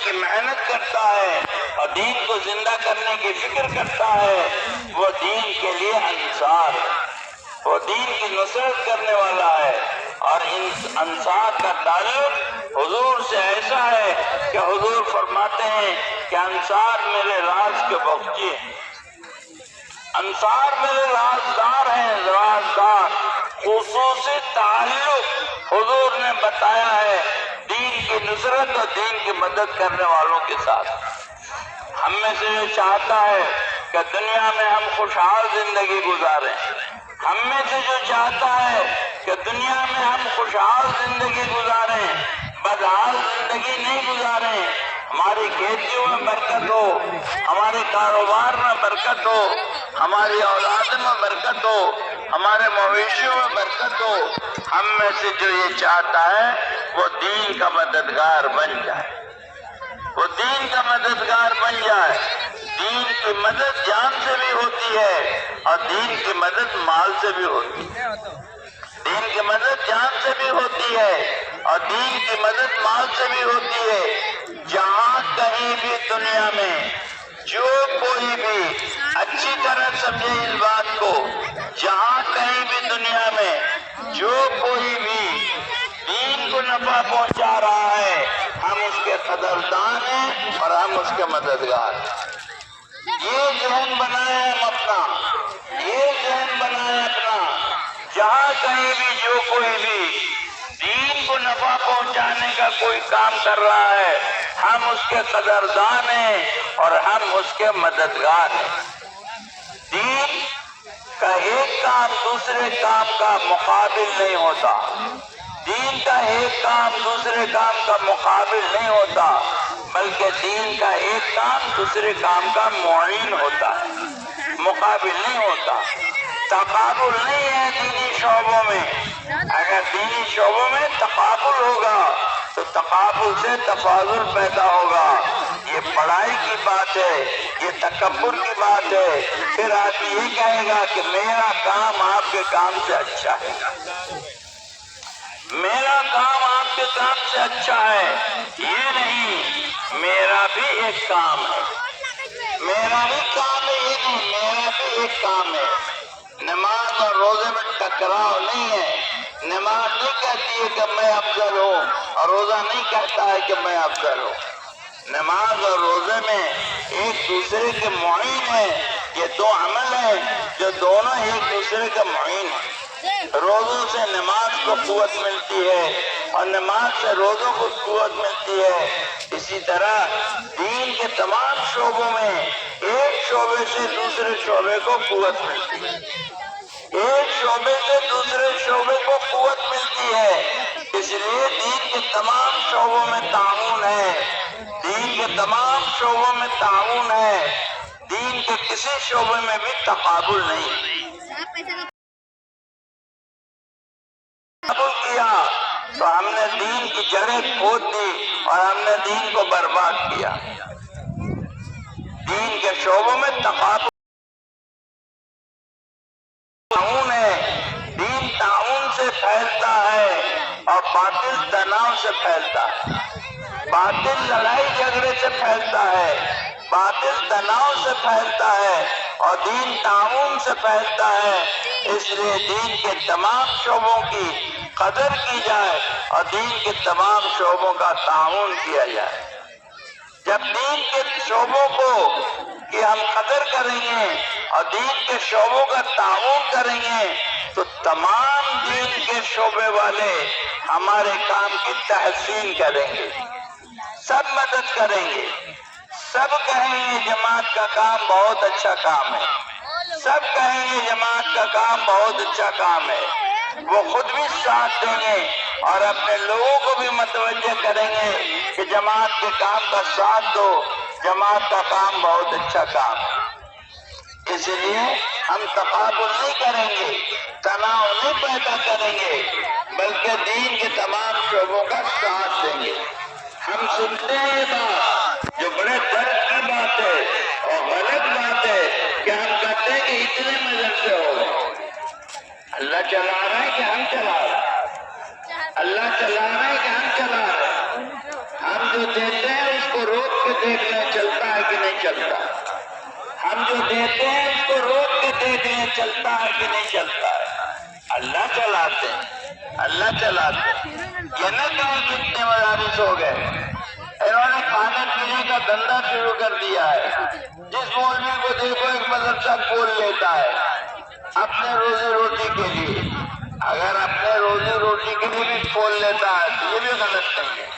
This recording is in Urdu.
کی محنت کرتا ہے اور دین کو زندہ کرنے کی فکر کرتا ہے، وہ دین کے لیے انصار ہے، وہ دین کی نصرت کرنے والا ہے۔ اور ان انصار کا تعلق حضور سے ایسا ہے کہ حضور فرماتے ہیں کہ انصار میرے راز کے بخچے ہیں، انصار میرے رازدار ہیں، رازدار۔ خصوصی تعلق حضور نے بتایا ہے دین کی نصرت اور دین کی مدد کرنے والوں کے ساتھ۔ ہم میں سے جو چاہتا ہے کہ دنیا میں ہم خوشحال زندگی گزاریں، ہم میں سے جو چاہتا ہے کہ دنیا میں ہم خوشحال زندگی گزاریں، بدحال زندگی نہیں گزاریں، ہماری کھیتیوں میں برکت ہو، ہمارے کاروبار میں برکت ہو، ہماری اولاد میں برکت ہو، ہمارے مویشیوں میں برکت ہو، ہم میں سے جو یہ چاہتا ہے وہ دین کا مددگار بن جائے، وہ دین کا مددگار بن جائے۔ دین کی مدد جان سے بھی ہوتی ہے اور دین کی مدد مال سے بھی ہوتی ہے، دین کی مدد جان سے بھی ہوتی ہے اور دین کی مدد مال سے بھی ہوتی ہے۔ جہاں کہیں بھی دنیا میں جو کوئی بھی اچھی طرح سمجھے اس بات کو، جہاں کہیں بھی دنیا میں جو کوئی بھی دین کو نفع پہنچا رہا ہے، ہم اس کے قدردان ہیں اور ہم اس کے مددگار ہیں۔ یہ ذہن بنائیں ہم اپنا، یہ ذہن بنائیں اپنا، جہاں کہیں بھی جو کوئی بھی دین کو نفع پہنچانے کا کوئی کام کر رہا ہے، ہم اس کے قدردان ہیں اور ہم اس کے مددگار ہیں۔ دین کا ایک کام دوسرے کام کا مقابل نہیں ہوتا، دین کا ایک کام دوسرے کام کا مقابل نہیں ہوتا، بلکہ دین کا ایک کام دوسرے کام کا معین ہوتا ہے، مقابل نہیں ہوتا۔ تقابل نہیں ہے دینی شعبوں میں، اگر دینی شعبوں میں تقابل ہوگا تو تقابل سے تفاضل پیدا ہوگا۔ یہ بڑائی کی بات ہے، یہ تکبر کی بات ہے، پھر آدمی یہ کہے گا کہ میرا کام آپ کے کام سے اچھا ہے، میرا کام آپ کے کام سے اچھا ہے۔ یہ نہیں، میرا بھی ایک کام ہے، میرا بھی کام ہے، یہ نہیں، میرا بھی ایک کام ہے۔ نماز اور روزے میں ٹکراؤ نہیں ہے، نماز نہیں کہتی ہے کہ میں افضل ہوں اور روزہ نہیں کہتا ہے کہ میں افضل ہوں۔ نماز اور روزے میں ایک دوسرے کے معین ہیں، یہ دو عمل ہیں جو دونوں ایک دوسرے کے معین ہیں۔ روزوں سے نماز کو قوت ملتی ہے اور نماز سے روزوں کو قوت ملتی ہے۔ اسی طرح دین کے تمام شعبوں میں ایک شعبے سے دوسرے شعبے کو قوت ملتی ہے، ایک شعبے سے دوسرے شعبے کو قوت ملتی ہے۔ اس لیے دین کے تمام شعبوں میں تعاون ہے، دین کے تمام شعبوں میں تعاون ہے، دین کے کسی شعبے میں بھی تقابل نہیں۔ قبول کیا تو ہم نے دین کی جڑیں کھود دی اور ہم نے دین کو برباد کیا۔ دین کے شعبوں میں تقابل تعاون ہے، دین تعاون سے پھیلتا ہے اور باطل تناؤ سے پھیلتا ہے، باطل لڑائی جھگڑے سے پھیلتا ہے، باطل تناؤ سے پھیلتا ہے اور دین تعاون سے پھیلتا ہے۔ اس لیے دین کے تمام شعبوں کی قدر کی جائے اور دین کے تمام شعبوں کا تعاون کیا جائے۔ جب دین کے شعبوں کو کہ ہم قدر کریں گے اور دین کے شعبوں کا تعاون کریں گے تو تمام دین کے شعبے والے ہمارے کام کی تحسین کریں گے، سب مدد کریں گے، سب کہیں گے جماعت کا کام بہت اچھا کام ہے، سب کہیں گے جماعت کا کام بہت اچھا کام ہے۔ وہ خود بھی ساتھ دیں گے اور اپنے لوگوں کو بھی متوجہ کریں گے کہ جماعت کے کام کا ساتھ دو، جماعت کا کام بہت اچھا کام ہے۔ اس لیے ہم تقابل نہیں کریں گے، تناؤ نہیں پیدا کریں گے، بلکہ دین کے تمام شعبوں کا ساتھ دیں گے۔ ہم سنتے ہیں یہ بات جو بڑے درد کی بات ہے اور غلط بات ہے کہ ہم کہتے ہیں کہ اتنے مدرسے ہو گئے، اللہ چلا رہا ہے کہ ہم چلا رہے ہیں، اللہ چلا رہا ہے کہ ہم چلا رہے ہیں، ہم جو دیتے ہیں اس کو دیکھنے چلتا ہے کہ نہیں چلتا؟ ہم جو دیتے ہیں اس کو روک کے دیکھنے چلتا ہے کہ نہیں چلتا ہے؟ اللہ چلاتے ہیں، اللہ چلاتے ہیں۔ یہ نہ کہیں کتنے مدارس ہو گئے، انہوں نے کھانے پینے کا دھندا شروع کر دیا ہے۔ جس مولوی کو دیکھو ایک مدرسہ کھول لیتا ہے اپنے روزی روٹی کے لیے۔ اگر اپنے روزی روٹی کے لیے بھی کھول لیتا ہے تو یہ بھی غلط نہیں ہے۔